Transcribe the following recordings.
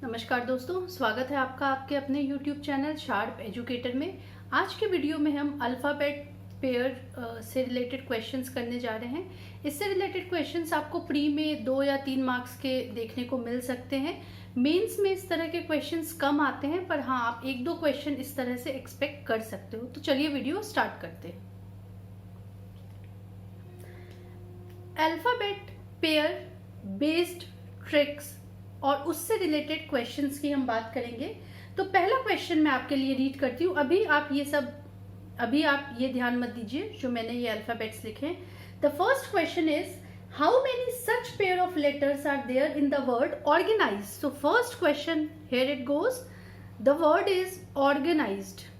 नमस्कार दोस्तों, स्वागत है आपका आपके अपने YouTube चैनल शार्प एजुकेटर में। आज के वीडियो में हम अल्फ़ाबेट पेयर से रिलेटेड क्वेश्चंस करने जा रहे हैं। इससे रिलेटेड क्वेश्चंस आपको प्री में 2 या 3 मार्क्स के देखने को मिल सकते हैं। मेंस में इस तरह के क्वेश्चंस कम आते हैं, पर हाँ, आप 1-2 क्वेश्चन इस तरह से एक्सपेक्ट कर सकते हो। तो चलिए वीडियो स्टार्ट करते हैं। अल्फ़ाबेट पेयर बेस्ड ट्रिक्स और उससे रिलेटेड क्वेश्चंस की हम बात करेंगे। तो पहला क्वेश्चन मैं आपके लिए रीड करती हूँ। अभी आप ये ध्यान मत दीजिए जो मैंने ये अल्फाबेट्स लिखे हैं। The first question is how many such pair of letters are there in the word organized. So first question here it goes, the word is organized.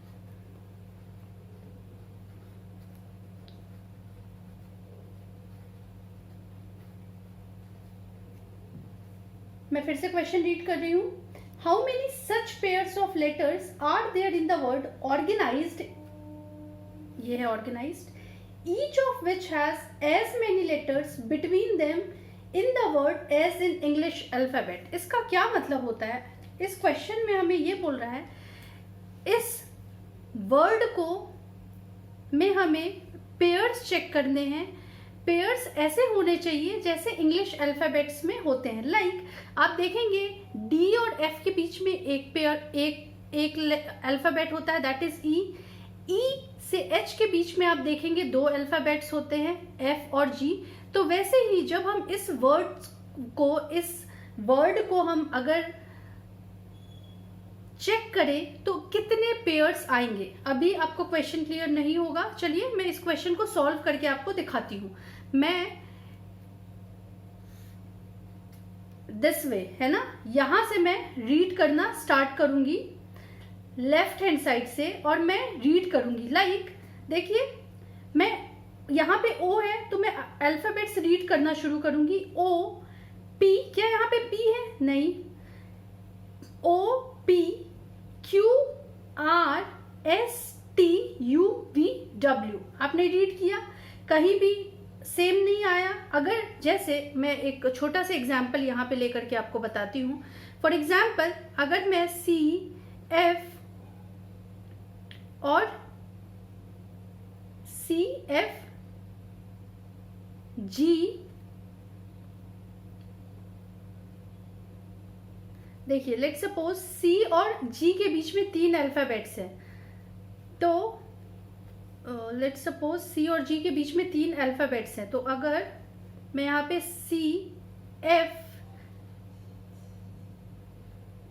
मैं फिर से क्वेश्चन रीड कर रही हूँ। How many such pairs of letters are there in the word organized. ये है organized. Each of which has as many letters between them in the word as in English alphabet. इसका क्या मतलब होता है? इस क्वेश्चन में हमें ये बोल रहा है, इस वर्ड को में हमें पेयर्स चेक करने हैं। पेयर्स ऐसे होने चाहिए जैसे इंग्लिश अल्फाबेट्स में होते हैं। लाइक आप देखेंगे डी और एफ के बीच में एक पेयर एक अल्फाबेट होता है, दैट इज ई। ई से एच के बीच में आप देखेंगे 2 अल्फाबेट्स होते हैं, एफ और जी। तो वैसे ही जब हम इस वर्ड को हम अगर चेक करें तो कितने पेयर्स आएंगे। अभी आपको क्वेश्चन क्लियर नहीं होगा। चलिए मैं इस क्वेश्चन को सॉल्व करके आपको दिखाती हूं। मैं दिस वे है ना, यहां से मैं रीड करना स्टार्ट करूंगी लेफ्ट हैंड साइड से और मैं रीड करूंगी। लाइक देखिए, मैं यहां पे ओ है तो मैं अल्फाबेट्स रीड करना शुरू करूंगी। ओ पी, क्या यहां पे पी है? नहीं। O P Q R S T U V W. आपने रीड किया, कहीं भी सेम नहीं आया। अगर जैसे मैं एक छोटा सा एग्जाम्पल यहाँ पे लेकर के आपको बताती हूँ। फॉर एग्जाम्पल अगर मैं सी एफ और सी एफ जी, देखिए लेट सपोज सी और जी के बीच में 3 अल्फाबेट्स हैं। तो लेट सपोज सी और जी के बीच में 3 अल्फाबेट्स हैं। तो अगर मैं यहाँ पे सी एफ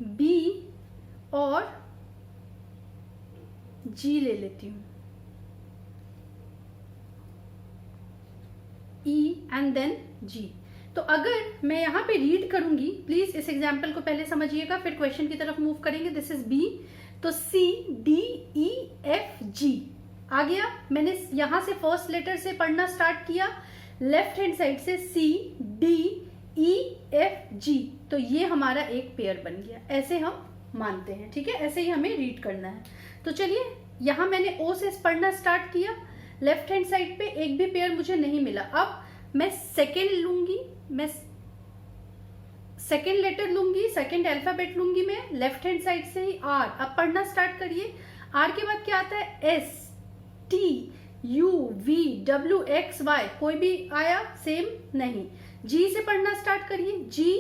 बी और जी ले लेती हूँ, ई एंड देन जी। तो अगर मैं यहाँ पे रीड करूंगी, प्लीज इस एग्जाम्पल को पहले समझिएगा फिर क्वेश्चन की तरफ मूव करेंगे। दिस इज बी, तो सी डी ई एफ जी आ गया। मैंने यहां से फर्स्ट लेटर से पढ़ना स्टार्ट किया, लेफ्ट हैंड साइड से सी डी ई एफ जी। तो ये हमारा एक पेयर बन गया। ऐसे हम मानते हैं, ठीक है? ऐसे ही हमें रीड करना है। तो चलिए, यहां मैंने ओ से पढ़ना स्टार्ट किया, लेफ्ट हैंड साइड पे एक भी पेयर मुझे नहीं मिला। अब मैं सेकेंड लूंगी, मैं सेकेंड लेटर लूंगी, सेकेंड अल्फाबेट लूंगी मैं लेफ्ट हैंड साइड से ही आर। अब पढ़ना स्टार्ट करिए। आर के बाद क्या आता है? S T U V W X Y. कोई भी आया? सेम नहीं। जी से पढ़ना स्टार्ट करिए, जी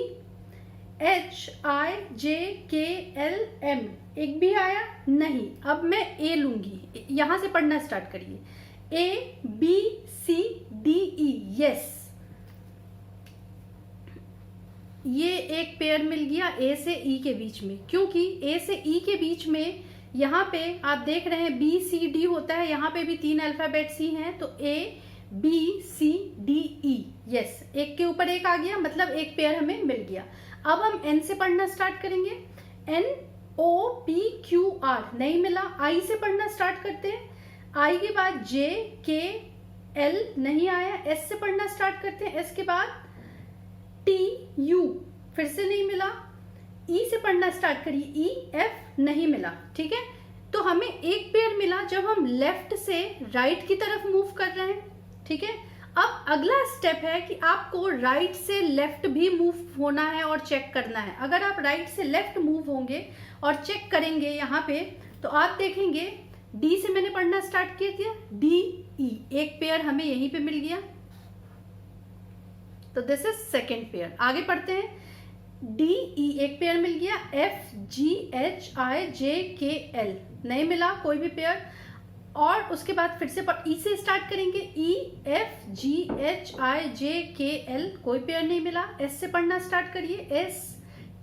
एच आई जे के एल एम। एक भी आया? नहीं। अब मैं ए लूंगी, यहां से पढ़ना स्टार्ट करिए, A B C D E. Yes, ये एक पेयर मिल गया ए से ई के बीच में, क्योंकि ए से ई के बीच में यहाँ पे आप देख रहे हैं बी सी डी होता है, यहाँ पे भी 3 अल्फाबेट्स ही हैं। तो A B C D E. Yes, एक के ऊपर एक आ गया, मतलब एक पेयर हमें मिल गया। अब हम एन से पढ़ना स्टार्ट करेंगे, N O P Q R. नहीं मिला। आई से पढ़ना स्टार्ट करते हैं, आई के बाद जे के एल नहीं आया। एस से पढ़ना स्टार्ट करते हैं, एस के बाद टी यू, फिर से नहीं मिला। ई से पढ़ना स्टार्ट करिए, ई एफ नहीं मिला। ठीक है, तो हमें एक पेयर मिला जब हम लेफ्ट से राइट की तरफ मूव कर रहे हैं। ठीक है, अब अगला स्टेप है कि आपको राइट से लेफ्ट भी मूव होना है और चेक करना है। अगर आप राइट से लेफ्ट मूव होंगे और चेक करेंगे यहाँ पे, तो आप देखेंगे डी से मैंने पढ़ना स्टार्ट किया था, डी ई, एक पेयर हमें यहीं पे मिल गया, तो दिस इज सेकेंड पेयर। आगे पढ़ते हैं, डी ई एक पेयर मिल गया, एफ जी एच आई जे के एल नहीं मिला कोई भी पेयर, और उसके बाद फिर से ई से स्टार्ट करेंगे, E F G H I जे के एल कोई पेयर नहीं मिला। एस से पढ़ना स्टार्ट करिए, S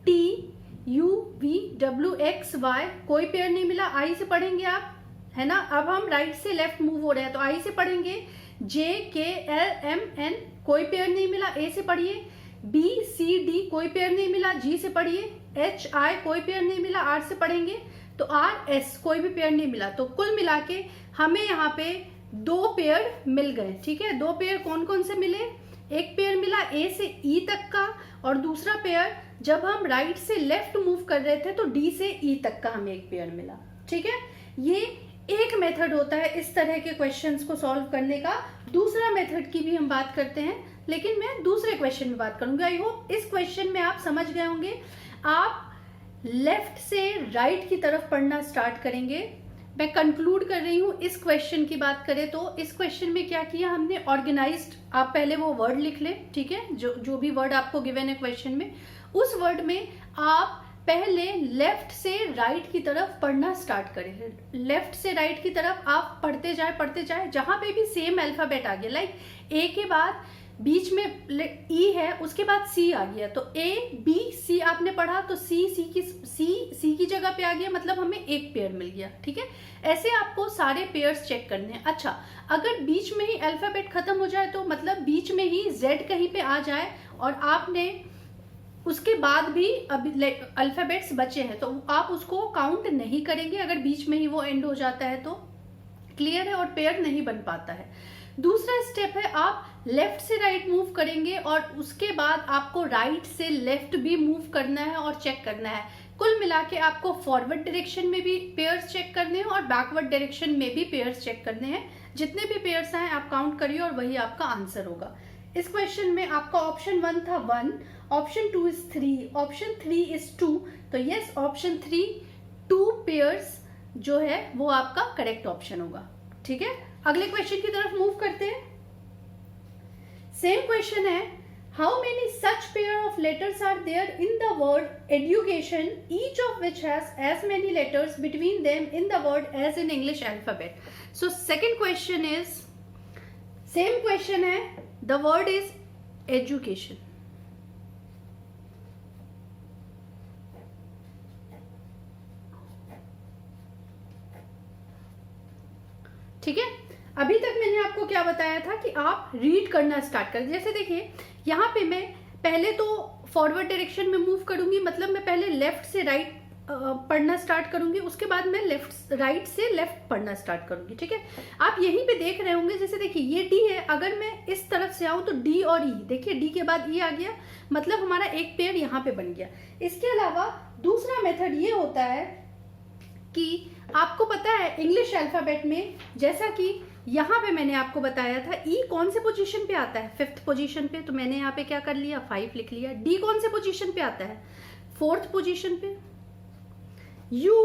T U V W X Y कोई पेयर नहीं मिला। आई से पढ़ेंगे आप, है ना। अब हम राइट से लेफ्ट मूव हो रहे हैं, तो आई से पढ़ेंगे, जे के एल एम एन कोई पेयर नहीं मिला। ए से पढ़िए, बी सी डी कोई पेयर नहीं मिला। जी से पढ़िए, एच आई कोई पेयर नहीं मिला। आर से पढ़ेंगे तो आर एस कोई भी पेयर नहीं मिला। तो कुल मिला के हमें यहाँ पे 2 पेयर मिल गए, ठीक है। 2 पेयर कौन कौन से मिले, एक पेयर मिला ए से ई तक का, और दूसरा पेयर जब हम राइट से लेफ्ट मूव कर रहे थे तो डी से ई तक का हमें एक पेयर मिला, ठीक है। ये एक मेथड होता है इस तरह के क्वेश्चंस को सॉल्व करने का। दूसरा मेथड की भी हम बात करते हैं, लेकिन मैं दूसरे क्वेश्चन में बात करूंगी। आई होप इस क्वेश्चन में आप समझ गए होंगे। आप लेफ्ट से राइट की तरफ पढ़ना स्टार्ट करेंगे। मैं कंक्लूड कर रही हूं। इस क्वेश्चन की बात करें तो इस क्वेश्चन में क्या किया हमने, ऑर्गेनाइज्ड। आप पहले वो वर्ड लिख ले, ठीक है, जो भी वर्ड आपको गिवन है क्वेश्चन में, उस वर्ड में आप पहले लेफ्ट से राइट की तरफ पढ़ना स्टार्ट करें। लेफ्ट से राइट की तरफ आप पढ़ते जाए, जहां पे भी सेम अल्फाबेट आ गया, लाइक ए के बाद बीच में ई है, उसके बाद सी आ गया, तो ए बी सी आपने पढ़ा, तो सी की जगह पे आ गया, मतलब हमें एक पेयर मिल गया, ठीक है। ऐसे आपको सारे पेयर्स चेक करने हैं। अच्छा, अगर बीच में ही अल्फाबेट खत्म हो जाए, तो मतलब बीच में ही जेड कहीं पे आ जाए और आपने उसके बाद भी अभी अल्फाबेट्स बचे हैं, तो आप उसको काउंट नहीं करेंगे अगर बीच में ही वो एंड हो जाता है तो। क्लियर है, और पेयर नहीं बन पाता है। दूसरा स्टेप है, आप लेफ्ट से राइट मूव करेंगे और उसके बाद आपको राइट से लेफ्ट भी मूव करना है और चेक करना है। कुल मिला के आपको फॉरवर्ड डायरेक्शन में भी पेयर्स चेक करने हैं और बैकवर्ड डायरेक्शन में भी पेयर्स चेक करने हैं। जितने भी पेयर्स आए आप काउंट करिए और वही आपका आंसर होगा। इस क्वेश्चन में आपका ऑप्शन 1 था 1, ऑप्शन 2 इज 3, ऑप्शन 3 इज 2, तो यस ऑप्शन 3 2 पेयर्स जो है वो आपका करेक्ट ऑप्शन होगा, ठीक है। अगले क्वेश्चन की तरफ मूव करते हैं। सेम क्वेश्चन है, how many such pair of letters are there in the word education, each of which has as many letters between them in the word as in English alphabet. So second question is, same question है, the word is education, ठीक है। अभी तक मैंने आपको क्या बताया था कि आप रीड करना स्टार्ट कर, जैसे देखिए यहाँ पे मैं पहले तो फॉरवर्ड डायरेक्शन में मूव करूंगी, मतलब मैं पहले लेफ्ट से राइट पढ़ना स्टार्ट करूंगी, उसके बाद मैं राइट से लेफ्ट पढ़ना स्टार्ट करूंगी, ठीक है। आप यहीं पे देख रहे होंगे, जैसे देखिए ये डी है, अगर मैं इस तरफ से आऊं तो डी और ई, देखिए डी के बाद ई आ गया, मतलब हमारा एक पेयर यहाँ पे बन गया। इसके अलावा दूसरा मेथड ये होता है कि आपको पता है इंग्लिश अल्फाबेट में, जैसा कि यहाँ पे मैंने आपको बताया था, ई कौन से पोजीशन पे आता है, 5th पोजीशन पे, तो मैंने यहाँ पे क्या कर लिया 5 लिख लिया। डी कौन से पोजीशन पे आता है, 4th पोजीशन पे। You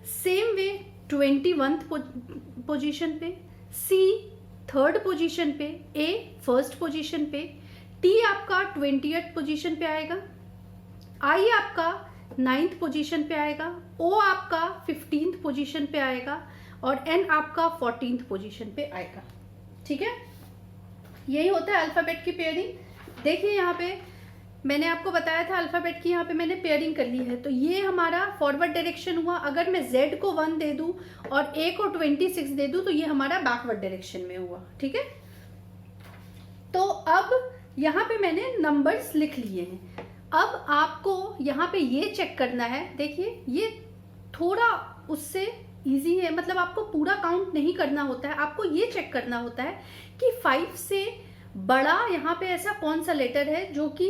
same way 21th position पे। सी 3rd पोजीशन पे। ए 1st पोजीशन पे। टी आपका 20th पोजीशन पे आएगा। आई आपका 9th पोजीशन पे आएगा। ओ आपका 15th पोजीशन पे आएगा और एन आपका 14th पोजीशन पे आएगा, ठीक है। यही होता है अल्फाबेट की पेयरिंग। देखिए यहाँ पे मैंने आपको बताया था अल्फाबेट की, यहाँ पे मैंने पेयरिंग कर ली है, तो ये हमारा फॉरवर्ड डायरेक्शन हुआ। अगर मैं Z को 1 दे दूं और A को 26 दे दूं तो ये हमारा बैकवर्ड डायरेक्शन में हुआ, ठीक है। तो अब यहाँ पे मैंने नंबर्स लिख लिए हैं। अब आपको यहाँ पे ये चेक करना है, देखिए ये थोड़ा उससे इजी है, मतलब आपको पूरा काउंट नहीं करना होता है, आपको ये चेक करना होता है कि 5 से बड़ा यहाँ पे ऐसा कौन सा लेटर है जो कि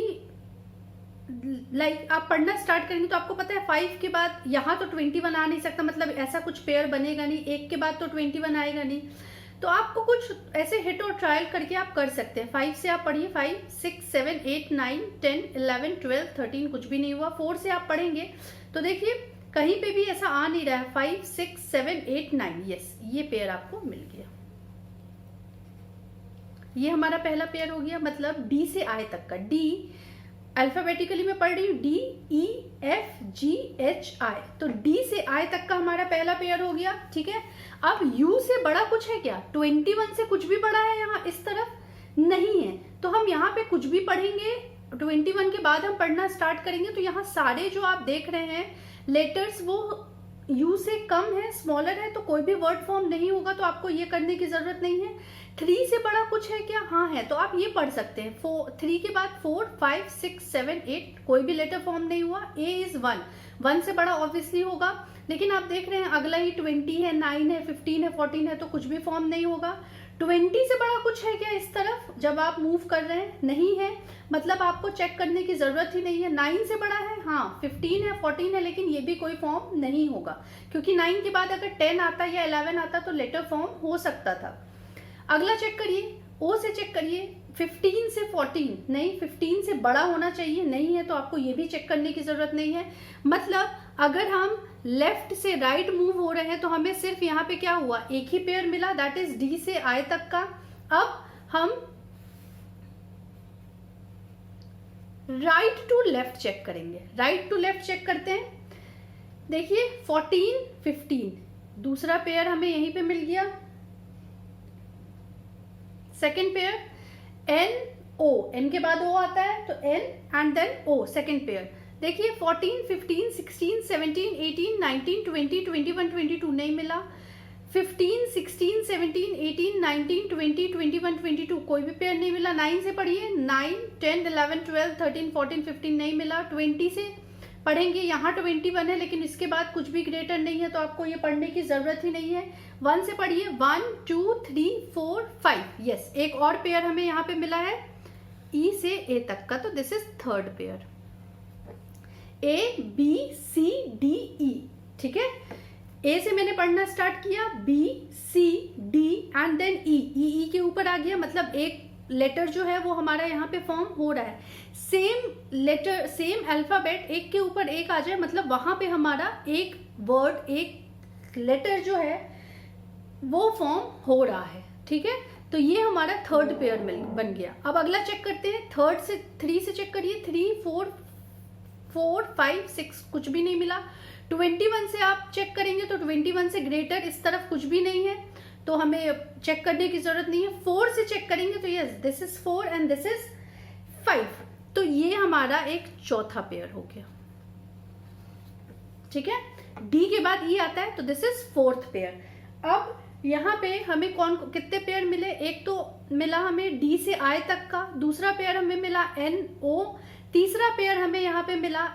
लाइक आप पढ़ना स्टार्ट करेंगे तो आपको पता है 5 के बाद यहाँ तो 21 आ नहीं सकता, मतलब ऐसा कुछ पेयर बनेगा नहीं, 1 के बाद तो 21 आएगा नहीं, तो आपको कुछ ऐसे हिट और ट्रायल करके आप कर सकते हैं। 5 से आप पढ़िए, 5, 6, 7, 8, 9, 10, 11, 12, 13, कुछ भी नहीं हुआ। 4 से आप पढ़ेंगे तो देखिए कहीं पे भी ऐसा आ नहीं रहा है। 5, 6, 7, 8, 9, यस, ये पेयर आपको मिल गया। ये हमारा पहला पेयर हो गया, मतलब डी से आई तक का। डी अल्फाबेटिकली मैं पढ़ रही हूँ, डी, ई, एफ, जी, एच, आई, तो डी से आई तक का हमारा पहला पेयर हो गया। ठीक है, अब यू से बड़ा कुछ है क्या? 21 से कुछ भी बड़ा है यहाँ इस तरफ? नहीं है, तो हम यहाँ पे कुछ भी पढ़ेंगे। 21 के बाद हम पढ़ना स्टार्ट करेंगे तो यहाँ सारे जो आप देख रहे हैं लेटर्स वो यू से कम है, स्मॉलर है, तो कोई भी वर्ड फॉर्म नहीं होगा, तो आपको ये करने की जरूरत नहीं है। 3 से बड़ा कुछ है क्या? हाँ है, तो आप ये पढ़ सकते हैं। 3 के बाद 4, 5, 6, 7, 8, कोई भी लेटर फॉर्म नहीं हुआ। A इज 1 से बड़ा ऑब्वियसली होगा, लेकिन आप देख रहे हैं अगला ही 20 है, 9 है, 15 है, 14 है, तो कुछ भी फॉर्म नहीं होगा। 20 से बड़ा कुछ है क्या इस तरफ जब आप मूव कर रहे हैं? नहीं है, मतलब आपको चेक करने की जरूरत ही नहीं है। 9 से बड़ा है, हाँ 15 है, 14 है, लेकिन ये भी कोई फॉर्म नहीं होगा, क्योंकि 9 के बाद अगर 10 आता या 11 आता तो लेटर फॉर्म हो सकता था। अगला चेक करिए, ओ से चेक करिए, 15 से 14, नहीं 15 से बड़ा होना चाहिए, नहीं है, तो आपको ये भी चेक करने की जरूरत नहीं है। मतलब अगर हम लेफ्ट से राइट मूव हो रहे हैं तो हमें सिर्फ यहाँ पे क्या हुआ, एक ही पेयर मिला, दैट इज डी से आई तक का। अब हम राइट टू लेफ्ट चेक करेंगे। राइट टू लेफ्ट चेक करते हैं, देखिए 14, 15, दूसरा पेयर हमें यहीं पे मिल गया। Second pair N O, N के बाद ओ आता है तो N and then O, second pair. देखिए 14, 15, 16, 17, 18, 19, 20, 21, 22 नहीं मिला। 15, 16, 17, 18, 19, 20, 21, 22 कोई भी पेयर नहीं मिला। 9 से पढ़िए, 9, 10, 11, 12, 13, 14, 15 नहीं मिला। 20 से पढ़ेंगे, यहाँ 21 है, लेकिन इसके बाद कुछ भी ग्रेटर नहीं है, तो आपको ये पढ़ने की जरूरत ही नहीं है। 1 से पढ़िए, 1, 2, 3, 4, 5, यस, एक और पेयर हमें यहाँ पे मिला है ई से ए तक का, तो this is third pair. A, B, C, D, E, ठीक है। A से मैंने पढ़ना स्टार्ट किया, B, C, D and then E, E के ऊपर आ गया, मतलब एक लेटर जो है वो हमारा यहाँ पे फॉर्म हो रहा है। सेम लेटर, सेम अल्फाबेट एक के ऊपर एक आ जाए, मतलब वहां पे हमारा एक वर्ड, एक लेटर जो है वो फॉर्म हो रहा है। ठीक है, तो ये हमारा थर्ड पेयर बन गया। अब अगला चेक करते हैं, 3 से चेक करिए, 3, 4, 5, 6 कुछ भी नहीं मिला। 21 से आप चेक करेंगे तो 21 से ग्रेटर इस तरफ कुछ भी नहीं है, तो हमें चेक करने की जरूरत नहीं है। 4 से चेक करेंगे तो yes, this is 4 and this is 5, तो ये हमारा एक चौथा पेयर हो गया। ठीक है, डी के बाद ई आता है तो दिस इज फोर्थ पेयर। अब यहाँ पे हमें कितने पेयर मिले? एक तो मिला हमें डी से आई तक का, दूसरा पेयर हमें मिला एन ओ, तीसरा पेयर हमें यहाँ पे मिला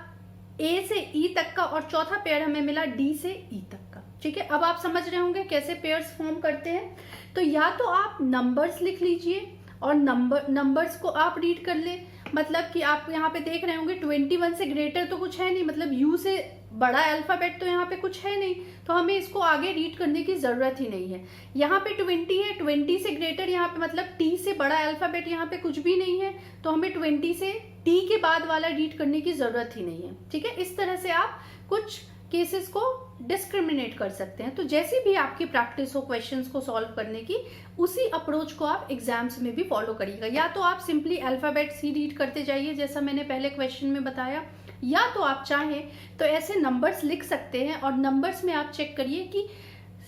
ए से ई तक का, और चौथा पेयर हमें मिला डी से ई तक का। ठीक है, अब आप समझ रहे होंगे कैसे पेयर्स फॉर्म करते हैं। तो या तो आप नंबर्स लिख लीजिए और नंबर्स को आप रीड कर ले, मतलब कि आप यहाँ पे देख रहे होंगे 21 से ग्रेटर तो कुछ है नहीं, मतलब यू से बड़ा अल्फाबेट तो यहाँ पे कुछ है नहीं, तो हमें इसको आगे रीड करने की जरूरत ही नहीं है। यहाँ पे 20 है, 20 से ग्रेटर यहाँ पे मतलब टी से बड़ा अल्फाबेट यहाँ पे कुछ भी नहीं है, तो हमें 20 से टी के बाद वाला रीड करने की जरूरत ही नहीं है। ठीक है, इस तरह से आप कुछ केसेस को डिस्क्रिमिनेट कर सकते हैं। तो जैसी भी आपकी प्रैक्टिस हो क्वेश्चंस को सॉल्व करने की, उसी अप्रोच को आप एग्जाम्स में भी फॉलो करिएगा। या तो आप सिंपली अल्फाबेट्स ही रीड करते जाइए जैसा मैंने पहले क्वेश्चन में बताया, या तो आप चाहें तो ऐसे नंबर्स लिख सकते हैं और नंबर्स में आप चेक करिए कि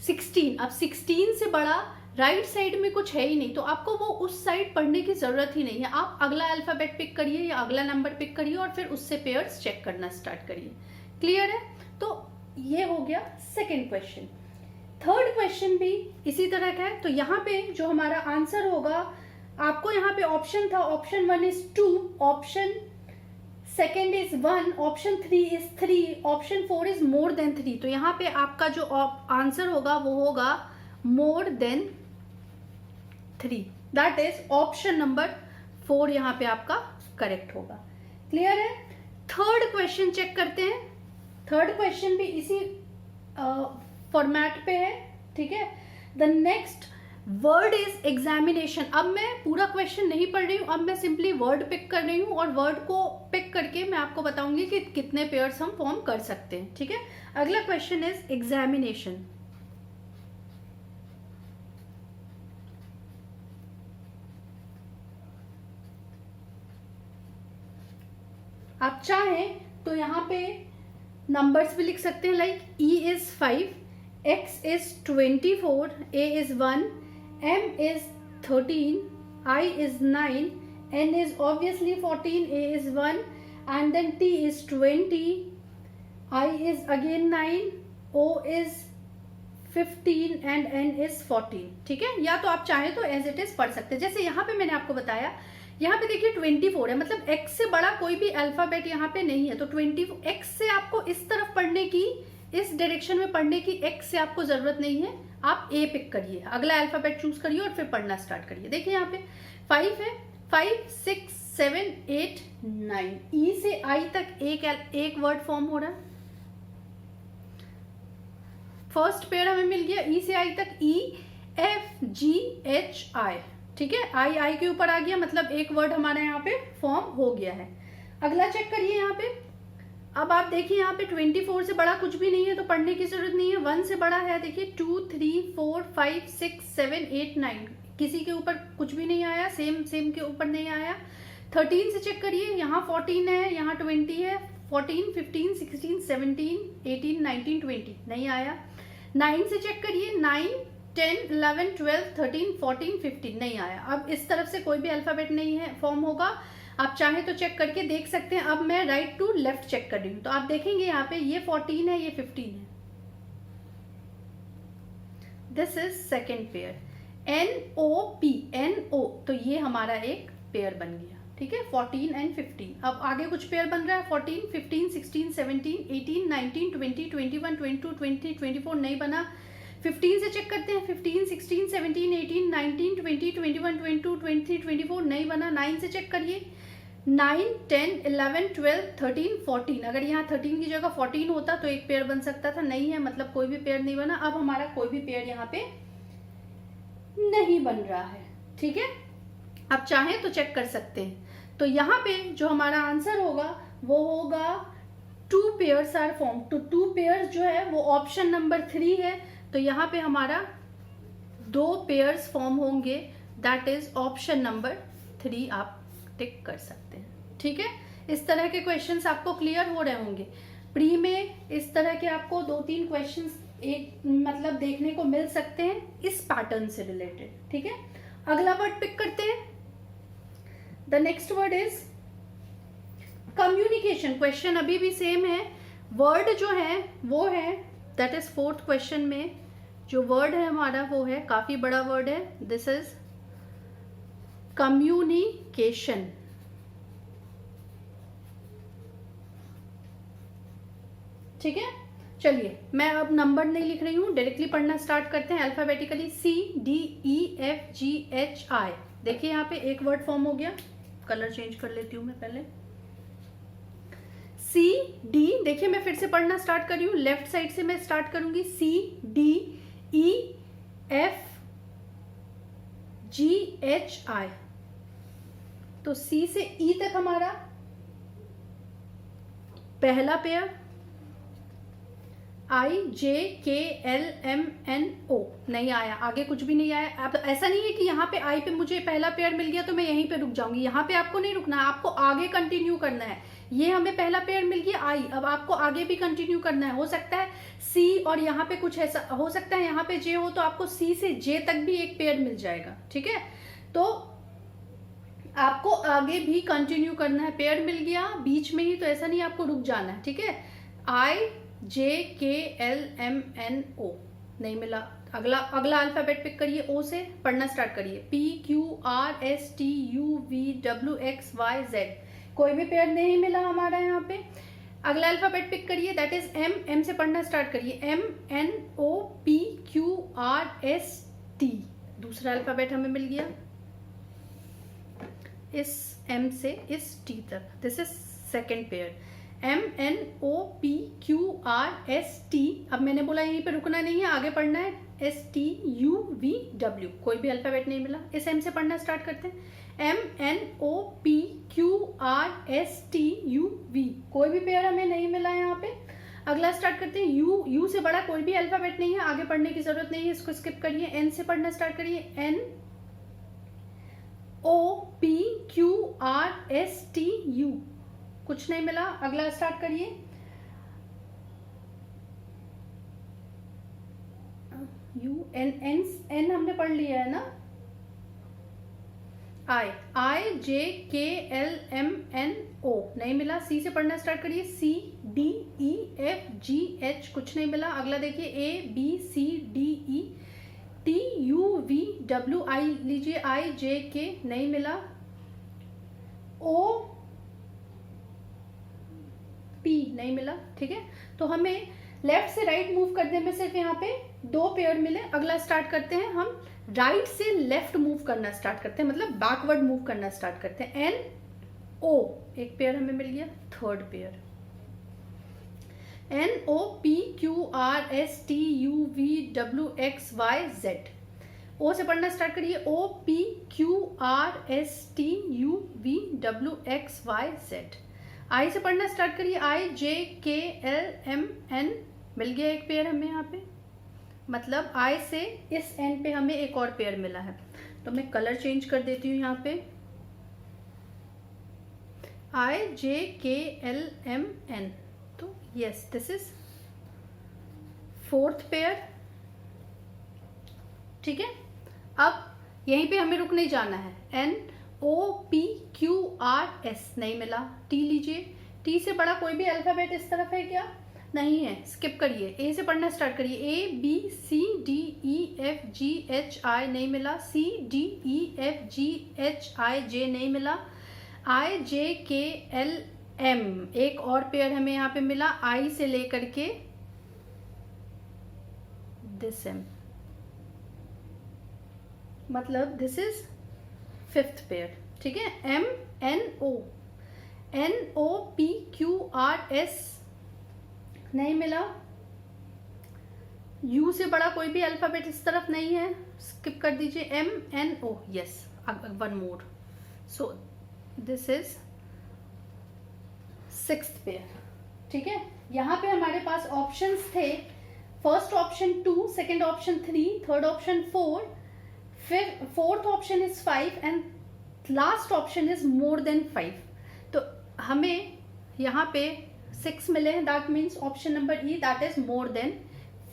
16, अब 16 से बड़ा राइट साइड में कुछ है ही नहीं, तो आपको वो उस साइड पढ़ने की जरूरत ही नहीं है। आप अगला अल्फाबेट पिक करिए या अगला नंबर पिक करिए और फिर उससे पेयर्स चेक करना स्टार्ट करिए। क्लियर है? तो ये हो गया सेकेंड क्वेश्चन। थर्ड क्वेश्चन भी इसी तरह का है। तो यहाँ पे जो हमारा आंसर होगा, आपको यहाँ पे ऑप्शन था, option 1 is 2, option second is 1, option 3 is 3, option 4 is more than 3। तो यहाँ पे आपका जो आंसर होगा वो होगा more than 3, that is option number 4 यहाँ पे आपका करेक्ट होगा। क्लियर है? थर्ड क्वेश्चन चेक करते हैं। थर्ड क्वेश्चन भी इसी फॉर्मेट पे है। ठीक है, the next word is examination. अब मैं पूरा क्वेश्चन नहीं पढ़ रही हूँ, अब मैं सिंपली वर्ड पिक कर रही हूँ और वर्ड को पिक करके मैं आपको बताऊंगी कि कितने पेयर्स हम फॉर्म कर सकते हैं। ठीक है, अगला क्वेश्चन इज एग्जामिनेशन। आप चाहें तो यहाँ पे नंबर्स भी लिख सकते हैं, like E is 5, X is 24, A is 1, M is 13, I is 9, N is obviously 14, A is 1, and then T is 20, I is again 9, O is 15 and N is 14। ठीक है, या तो आप चाहें तो एज इट इज पढ़ सकते हैं। जैसे यहाँ पे मैंने आपको बताया, यहाँ पे देखिए 24 है, मतलब x से बड़ा कोई भी अल्फाबेट यहाँ पे नहीं है, तो 20 x से आपको इस तरफ पढ़ने की, इस डायरेक्शन में पढ़ने की x से आपको जरूरत नहीं है। आप A पिक करिए, अगला अल्फाबेट चूज करिए और फिर पढ़ना स्टार्ट करिए। देखिए यहाँ पे 5 है, 5 6 7 8 9, E से I तक एक वर्ड फॉर्म हो रहा है। फर्स्ट पेयर हमें मिल गया, E से I तक E F G H I। ठीक है, आई के ऊपर आ गया, मतलब एक वर्ड हमारा यहाँ पे फॉर्म हो गया है। अगला चेक करिए यहाँ पे, अब आप देखिए यहाँ पे 24 से बड़ा कुछ भी नहीं है तो पढ़ने की जरूरत नहीं है। 1 से बड़ा है, देखिए 2 3 4 5 6 7 8 9, किसी के ऊपर कुछ भी नहीं आया, सेम के ऊपर नहीं आया। 13 से चेक करिए, यहाँ 14 है, यहाँ 20 है, 14 15 16 17 18 19 20 नहीं आया। 9 से चेक करिए, 9 10 11 12 13 14 15 नहीं आया। अब इस तरफ से कोई भी अल्फाबेट नहीं है फॉर्म होगा, आप चाहे तो चेक करके देख सकते हैं। अब मैं राइट टू लेफ्ट चेक कर रही हूँ, तो आप देखेंगे यहाँ पे ये 14 है, ये 15 है। This is second pair, NOP NO, तो ये हमारा एक पेयर बन गया। ठीक है, 14 एंड 15। अब आगे कुछ पेयर बन रहा है, 14 15 16 17 18 19 20 21 22 20 24 नहीं बना। 15 से चेक करते हैं, 15 16 17 18 19 20 21 22 23 24 नहीं बना। 9 से चेक करिए, 9 10 11 12 13 14, अगर यहाँ 13 की जगह 14 होता तो एक पेयर बन सकता था, नहीं है, मतलब कोई भी पेयर नहीं बना। अब हमारा कोई भी पेयर यहाँ पे नहीं बन रहा है। ठीक है, आप चाहें तो चेक कर सकते हैं। तो यहाँ पे जो हमारा आंसर होगा वो होगा 2 पेयर्स आर फॉर्म। तो 2 पेयर्स जो है वो ऑप्शन नंबर 3 है, तो यहाँ पे हमारा 2 पेयर्स फॉर्म होंगे, दैट इज ऑप्शन नंबर 3 आप टिक कर सकते हैं। ठीक है, इस तरह के क्वेश्चंस आपको क्लियर हो रहे होंगे। प्री में इस तरह के आपको 2-3 क्वेश्चंस एक मतलब देखने को मिल सकते हैं इस पैटर्न से रिलेटेड। ठीक है, अगला वर्ड पिक करते हैं। The next word is communication. Question अभी भी सेम है, वर्ड जो है वो है, दैट इज 4th क्वेश्चन में जो वर्ड है हमारा वो है, काफी बड़ा वर्ड है, दिस इज कम्युनिकेशन। ठीक है, चलिए मैं अब नंबर नहीं लिख रही हूं, डायरेक्टली पढ़ना स्टार्ट करते हैं अल्फाबेटिकली। CDEFGHI। देखिए यहाँ पे एक वर्ड फॉर्म हो गया, कलर चेंज कर लेती हूं मैं पहले। CD, देखिए मैं फिर से पढ़ना स्टार्ट कर रही हूँ, लेफ्ट साइड से मैं स्टार्ट करूंगी। CDEFGHI। तो C से E तक हमारा पहला पेयर, IJKLMNO नहीं आया, आगे कुछ भी नहीं आया। अब ऐसा नहीं है कि यहाँ पे I पे मुझे पहला पेयर मिल गया तो मैं यहीं पे रुक जाऊंगी, यहाँ पे आपको नहीं रुकना है, आपको आगे कंटिन्यू करना है। ये हमें पहला पेयर मिल गया I, अब आपको आगे भी कंटिन्यू करना है। हो सकता है C और यहाँ पे कुछ ऐसा हो सकता है, यहाँ पे J हो तो आपको C से J तक भी एक पेयर मिल जाएगा। ठीक है, तो आपको आगे भी कंटिन्यू करना है। पेयर मिल गया बीच में ही तो ऐसा नहीं आपको रुक जाना है। ठीक है, IJKLMNO नहीं मिला, अगला अल्फाबेट पिक करिए, O से पढ़ना स्टार्ट करिए। PQRSTUVWXYZ, कोई भी पेयर नहीं मिला हमारा यहाँ पे। अगला अल्फाबेट पिक करिए, दैट इज M से पढ़ना स्टार्ट करिए। MNOPQRST, दूसरा अल्फाबेट हमें मिल गया इस M से इस T तक, this is second pair. MNOPQRST, अब मैंने बोला यहीं पे रुकना नहीं है, आगे पढ़ना है। STUVW, कोई भी अल्फाबेट नहीं मिला। इस M से पढ़ना स्टार्ट करते हैं। MNOPQRSTUV, कोई भी पेयर हमें नहीं मिला यहाँ पे। अगला स्टार्ट करते हैं। U से बड़ा कोई भी अल्फाबेट नहीं है, आगे पढ़ने की जरूरत नहीं है, इसको स्किप करिए। N से पढ़ना स्टार्ट करिए। NOPQRSTU, कुछ नहीं मिला। अगला स्टार्ट करिए। N हमने पढ़ लिया है ना। IJKLMNO नहीं मिला। C से पढ़ना स्टार्ट करिए। CDEFGH, कुछ नहीं मिला। अगला देखिए ABCDETUVW, I लीजिए, IJK नहीं मिला। OP नहीं मिला। ठीक है, तो हमें लेफ्ट से राइट मूव करने में सिर्फ यहाँ पे 2 पेयर मिले। अगला स्टार्ट करते हैं हम, राइट से लेफ्ट मूव करना स्टार्ट करते हैं, मतलब बैकवर्ड मूव करना स्टार्ट करते हैं। NO, एक पेयर हमें मिल गया, थर्ड पेयर। NOPQRSTUVWXYZ, O से पढ़ना स्टार्ट करिए। OPQRSTUVWXYZ। I से पढ़ना स्टार्ट करिए। IJKLMN, मिल गया एक पेयर हमें यहाँ पे, मतलब I से इस N पे हमें एक और पेयर मिला है। तो मैं कलर चेंज कर देती हूँ यहाँ पे। IJKLMN, तो yes, this is fourth pair. ठीक है, अब यहीं पे हमें रुक नहीं जाना है। NOPQRS नहीं मिला। T लीजिए। T से बड़ा कोई भी अल्फाबेट इस तरफ है क्या? नहीं है, स्किप करिए। A से पढ़ना स्टार्ट करिए। ABCDEFGHI नहीं मिला। CDEFGHIJ नहीं मिला। IJKLM, एक और पेयर हमें यहाँ पे मिला, I से लेकर के दिस M, मतलब दिस इज फिफ्थ पेयर। ठीक है, NOPQRS नहीं मिला। U से बड़ा कोई भी अल्फाबेट इस तरफ नहीं है, स्किप कर दीजिए। MNO, yes, one more. So this is sixth pair. ठीक है, यहाँ पे हमारे पास ऑप्शंस थे। First option 2, second option 3, third option 4, फिर fourth option is 5 and last option is more than 5। तो हमें यहाँ पे 6 मिले हैं, that means option number E, that is more than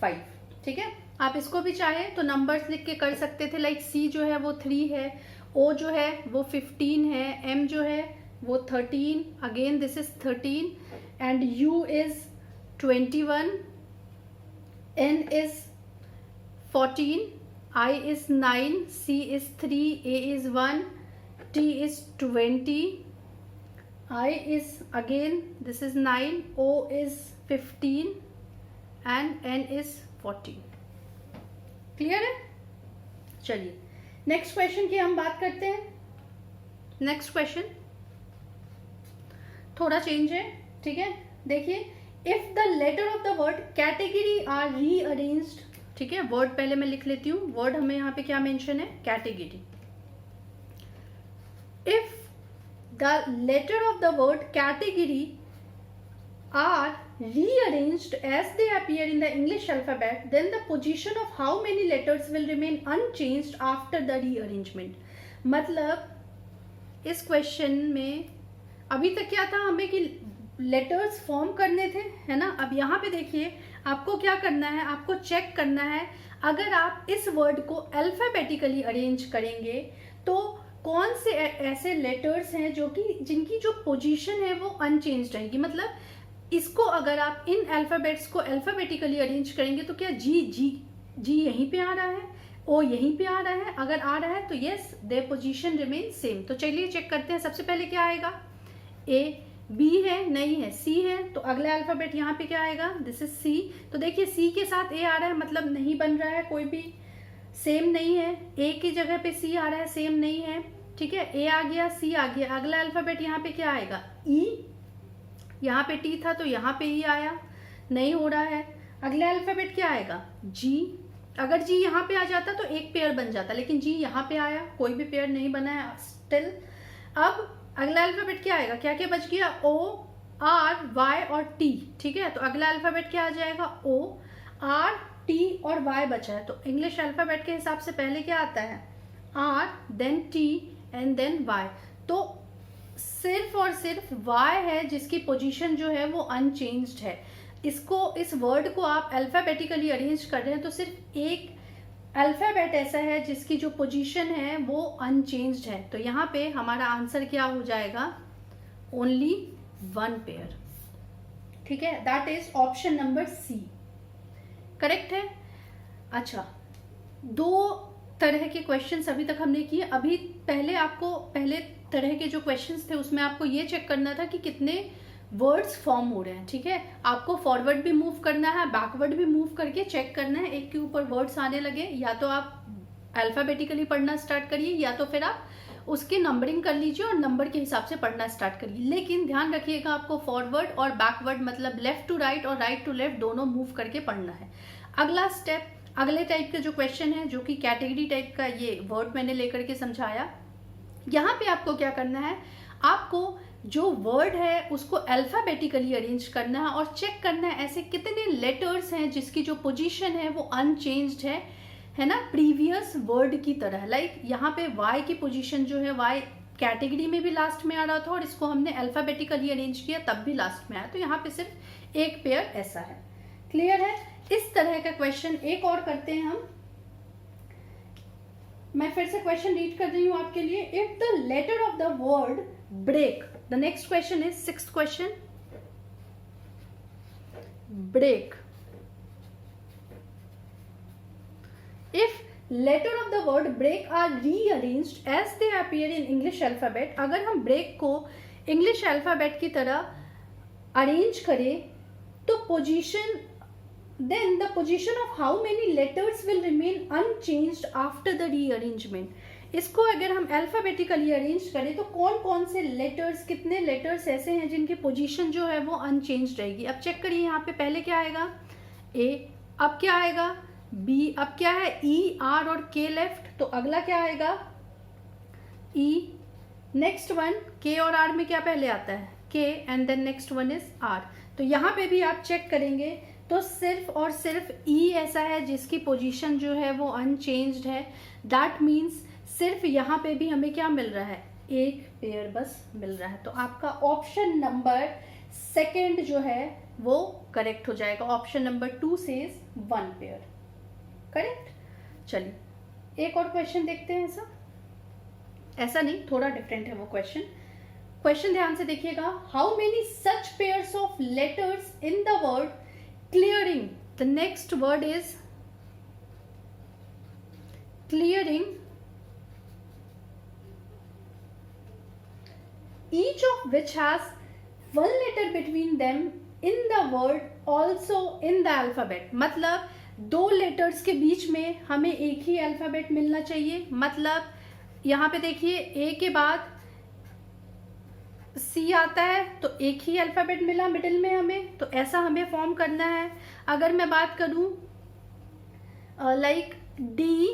5। ठीक है, आप इसको भी चाहे तो नंबर्स लिख के कर सकते थे, लाइक C जो है वो 3 है, O जो है वो 15 है, M जो है वो 13, again this is 13 and U is 21, N is 14, I is 9, C is 3, A is 1, T is 20, I is again this is 9, O is 15 and N is 14। Clear है? चलिए नेक्स्ट क्वेश्चन की हम बात करते हैं। नेक्स्ट क्वेश्चन थोड़ा change है। ठीक है, देखिए, if the letter of the word category are rearranged. ठीक है, वर्ड पहले मैं लिख लेती हूँ। वर्ड हमें यहाँ पे क्या मेंशन है? Category. If the letter of the word category are rearranged as they appear in the English alphabet, then the position of how many letters will remain unchanged after the rearrangement। मतलब इस question में अभी तक क्या था हमें कि letters form करने थे, है ना। अब यहाँ पे देखिए, आपको क्या करना है, आपको चेक करना है अगर आप इस वर्ड को अल्फाबेटिकली अरेंज करेंगे तो कौन से ऐसे लेटर्स हैं जो कि जिनकी जो पोजीशन है वो अनचेंज रहेगी। मतलब इसको अगर आप इन अल्फाबेट्स को अल्फाबेटिकली अरेंज करेंगे तो क्या जी यहीं पे आ रहा है, ओ यहीं पे आ रहा है। अगर आ रहा है तो yes, their position remain same. तो चलिए चेक करते हैं। सबसे पहले क्या आएगा? ए। बी है? नहीं है। सी है, तो अगला अल्फाबेट यहाँ पे क्या आएगा? This is C. तो देखिए सी के साथ ए आ रहा है, मतलब नहीं बन रहा है, कोई भी सेम नहीं है। ए की जगह पे सी आ रहा है, सेम नहीं है। ठीक है, ए आ गया, सी आ गया। अगला अल्फाबेट यहाँ पे क्या आएगा? ई। यहाँ पे टी था तो यहाँ पे ई आया, नहीं हो रहा है। अगला अल्फाबेट क्या आएगा? जी। अगर जी यहाँ पे आ जाता तो एक पेयर बन जाता, लेकिन जी यहाँ पे आया, कोई भी पेयर नहीं बना है स्टिल। अब अगला अल्फाबेट क्या आएगा, क्या क्या बच गया, ओ आर वाई और टी, ठीक है। तो अगला अल्फाबेट क्या आ जाएगा, ओ आर टी और वाई बचा है। तो इंग्लिश अल्फाबेट के हिसाब से पहले क्या आता है, R then T and then Y. तो सिर्फ और सिर्फ वाई है जिसकी पोजीशन जो है वो अनचेंज्ड है। इसको, इस वर्ड को आप अल्फाबेटिकली अरेंज कर रहे हैं तो सिर्फ एक अल्फाबेट ऐसा है जिसकी जो पोजीशन है वो अनचेंज्ड है। तो यहाँ पे हमारा आंसर क्या हो जाएगा, ओनली वन पेयर, ठीक है, that is option number C correct है। अच्छा, दो तरह के क्वेश्चंस अभी तक हमने किए। अभी पहले आपको पहले तरह के जो क्वेश्चंस थे उसमें आपको ये चेक करना था कि कितने वर्ड्स फॉर्म हो रहे हैं, ठीक है। आपको फॉरवर्ड भी मूव करना है, बैकवर्ड भी मूव करके चेक करना है, एक के ऊपर वर्ड्स आने लगे, या तो आप अल्फाबेटिकली पढ़ना स्टार्ट करिए या तो फिर आप उसकी नंबरिंग कर लीजिए और नंबर के हिसाब से पढ़ना स्टार्ट करिए। लेकिन ध्यान रखिएगा आपको फॉरवर्ड और बैकवर्ड मतलब लेफ्ट टू राइट और राइट टू लेफ्ट दोनों मूव करके पढ़ना है। अगला स्टेप, अगले टाइप के जो क्वेश्चन है जो कि कैटेगरी टाइप का, ये वर्ड मैंने लेकर के समझाया। यहाँ पे आपको क्या करना है, आपको जो वर्ड है उसको अल्फाबेटिकली अरेंज करना है और चेक करना है ऐसे कितने लेटर्स हैं जिसकी जो पोजीशन है वो अनचेंज्ड है ना, प्रीवियस वर्ड की तरह। लाइक यहाँ पे वाई की पोजीशन जो है, वाई कैटेगरी में भी लास्ट में आ रहा था और इसको हमने अल्फाबेटिकली अरेंज किया तब भी लास्ट में आया, तो यहाँ पे सिर्फ एक पेयर ऐसा है। क्लियर है। इस तरह का क्वेश्चन एक और करते हैं हम। मैं फिर से क्वेश्चन रीड कर रही हूं आपके लिए। If the letter of the word break, the next question is sixth question, break. If letter of the word break are rearranged as they appear in English alphabet, अगर हम ब्रेक को English alphabet की तरह arrange करें तो position, then the position of how many letters will remain unchanged after the rearrangement। इसको अगर हम अल्फाबेटिकली अरेंज करें तो कौन कौन से लेटर्स, कितने लेटर्स ऐसे हैं जिनकी पोजीशन जो है वो अनचेंज रहेगी। अब चेक करिए, यहाँ पे पहले क्या आएगा, ए, अब क्या आएगा बी, अब क्या है ई आर और के लेफ्ट, तो अगला क्या आएगा ई, नेक्स्ट वन के और आर में क्या पहले आता है K and then next one is R. तो यहाँ पे भी आप चेक करेंगे तो सिर्फ और सिर्फ ई ऐसा है जिसकी पोजीशन जो है वो अनचेंज्ड है। दैट मीन्स सिर्फ यहाँ पे भी हमें क्या मिल रहा है, एक पेयर बस मिल रहा है। तो आपका ऑप्शन नंबर सेकंड जो है वो करेक्ट हो जाएगा। Option number 2 says 1 pair, correct. चलिए एक और क्वेश्चन देखते हैं। ऐसा नहीं, थोड़ा डिफरेंट है वो क्वेश्चन। क्वेश्चन ध्यान से देखिएगा। How many such pairs of letters in the word clearing, the next word is clearing, each of which has one letter between them in the word also in the alphabet। मतलब दो letters के बीच में हमें एक ही alphabet मिलना चाहिए। मतलब यहाँ पे देखिए ए के बाद सी आता है तो एक ही अल्फाबेट मिला मिडिल में हमें, तो ऐसा हमें फॉर्म करना है। अगर मैं बात करूं लाइक डी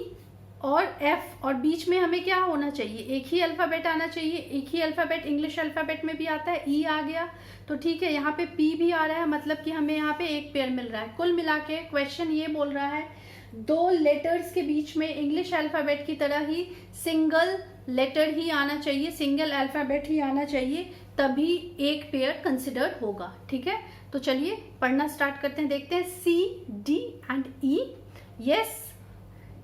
और एफ और बीच में हमें क्या होना चाहिए, एक ही अल्फाबेट आना चाहिए। एक ही अल्फाबेट इंग्लिश अल्फाबेट में भी आता है, ई आ गया तो ठीक है, यहाँ पे पी भी आ रहा है, मतलब कि हमें यहाँ पे एक पेयर मिल रहा है। कुल मिला के क्वेश्चन ये बोल रहा है दो लेटर्स के बीच में इंग्लिश अल्फाबेट की तरह ही सिंगल लेटर ही आना चाहिए, सिंगल अल्फाबेट ही आना चाहिए, तभी एक पेयर कंसिडर होगा। ठीक है, तो चलिए पढ़ना स्टार्ट करते हैं। देखते हैं C D and E. Yes,